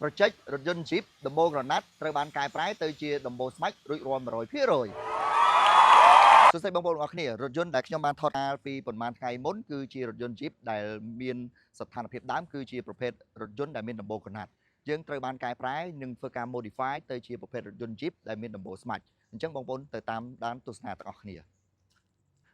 Project រថយន្ត Jeep ដំបូងក្រណាត់ត្រូវបានកែប្រែទៅជាដំបូលស្បែករួចរាល់100%សួស្តីបងប្អូនទាំងអស់គ្នារថយន្តដែលខ្ញុំបានថតកាលពីប្រហែលថ្ងៃមុនគឺជារថយន្ត Jeep ដែលមានស្ថានភាពដើមគឺជាប្រភេទរថយន្តដែលមានដំបូលក្រណាត់យើងត្រូវបានកែប្រែនិងធ្វើការ modify ទៅជាប្រភេទរថយន្ត Jeep ដែលមានដំបូលស្បែកអញ្ចឹងបងប្អូនទៅតាមដានទស្សនាទាំងអស់គ្នា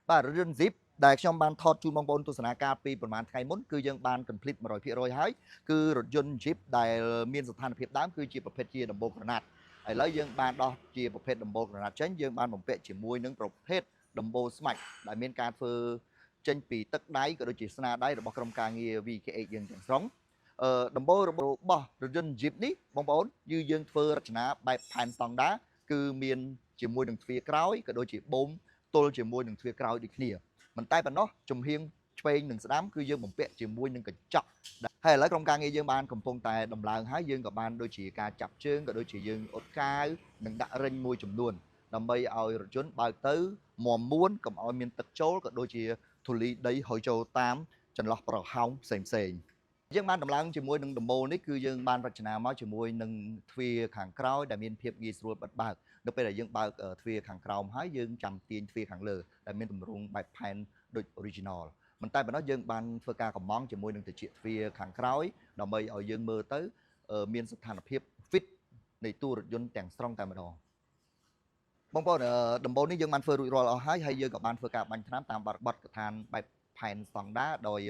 បាទរថយន្ត Jeep ដែលខ្ញុំបានថតជូនបងប្អូនទស្សនាកាលពីប្រហែលថ្ងៃមុនគឺយើងបាន complete 100%ហើយគឺរថយន្ត Jeep ដែលមានស្ថានភាពដើមគឺជាប្រភេទជាដំបូលក្រណាត់ឥឡូវយើងបានដោះជាប្រភេទដំបូលក្រណាត់ចេញយើងបានបំពាក់ជាមួយនឹងប្រភេទដំបូលស្មាច់ដែលមានការធ្វើចេញពីទឹកដៃក៏ដូចជាស្នាដៃរបស់ក្រុមការងារ VKH យើងទាំងស្រុងដំបូលរបស់រថយន្ត Jeep នេះបងប្អូនយើងធ្វើរចនាបែបផែនស្តង់ដាគឺមានជាមួយនឹងទ្វារក្រោយក៏ដូចជាបូមទល់ជាមួយនឹងទ្វារក្រោយដូចគ្នាមិនតែប៉ុណ្ណោះជំហៀងឆ្វេងនិងស្ដាំគឺយើងបំពាក់ជាមួយនឹងកញ្ចក់ហើយឥឡូវក្រុមការងារយើងបានកំពុងតែដំឡើងហើយយើងក៏បានដូចជាការចាប់ជើងក៏ដូចជាយើងអ៊ុតកាវនិងដាក់រិញមួយចំនួនដើម្បីឲ្យរថយន្តបើកទៅមាំមួនកុំឲ្យមានទឹកចូលក៏ដូចជាធូលីដីហុយចូលតាមចន្លោះប្រហោងផ្សេងយើងបានដំឡើងជាមួយនឹងដំបូលនេះគឺយើងបានរចនាមកជាមួយនឹងទ្វារខាងក្រោយដែលមានភាពងាយស្រួលបិទបើកនៅពេលដែលយើងបើកទ្វារខាងក្រោមហើយយើងចាំទាញទ្វារខាងលើដែលមានទម្រង់បែបផែនដូច original មិនតែប៉ុណ្ណោះយើងបានធ្វើការកំងជាមួយនឹងត្រចៀកទ្វារខាងក្រោយដើម្បីឲ្យយើងមើលទៅមានស្ថានភាព fit នៃតួរថយន្តទាំងស្រុងតែម្ដងបងប្អូនដំបូលនេះយើងបានធ្វើរួចរាល់អស់ហើយយើងក៏បានធ្វើការបាញ់ថ្នាំតាមបទកថាបែបផែនស្តង់ដាដោយ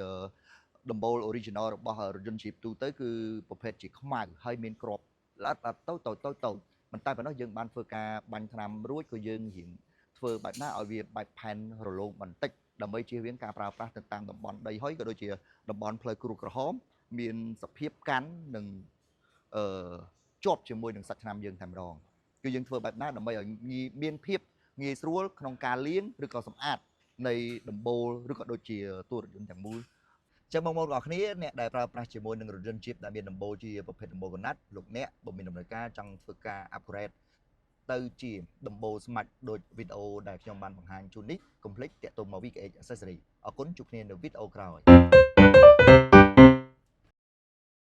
ដំបូល original របស់រថយន្ត Jeep ទូទៅគឺប្រភេទជាខ្មៅហើយមានគ្រាប់ល្អិតតូចមិនតែប៉ុណ្ណោះយើងបានធ្វើការបាញ់ថ្នាំរួចក៏យើងរៀងធ្វើបែបណាឲ្យវាបែបផែនរលោងបន្តិចដើម្បីជៀសវាងការប្រើប្រាស់ទៅតាមតំបន់ដីហុយក៏ដូចជាតំបន់ផ្លូវគ្រូក្រហមមានសភាពកាន់និងជាប់ជាមួយនឹងសាច់ថ្នាំយើងតែម្ដងគឺយើងធ្វើបែបណាដើម្បីឲ្យមានភាពងាយស្រួលក្នុងការលាងឬក៏សម្អាតនៃដំបូលឬក៏ដូចជាតួរថយន្តទាំងមូលចឹងបងប្អូនទាំងអស់គ្នាអ្នកដែលប្រើប្រាស់ជាមួយនឹងរថយន្ត Jeep ដែលមានដំបូលជាប្រភេទដំបូលកណាត់លោកអ្នកបើមានដំណើរការចង់ធ្វើការ upgrade ទៅជាដំបូលស្មាច់ដូចវីដេអូដែលខ្ញុំបានបង្ហាញជូននេះកុំភ្លេចតាក់ទងមក VKH Accessory អរគុណជួបគ្នានៅវីដេអូក្រោយ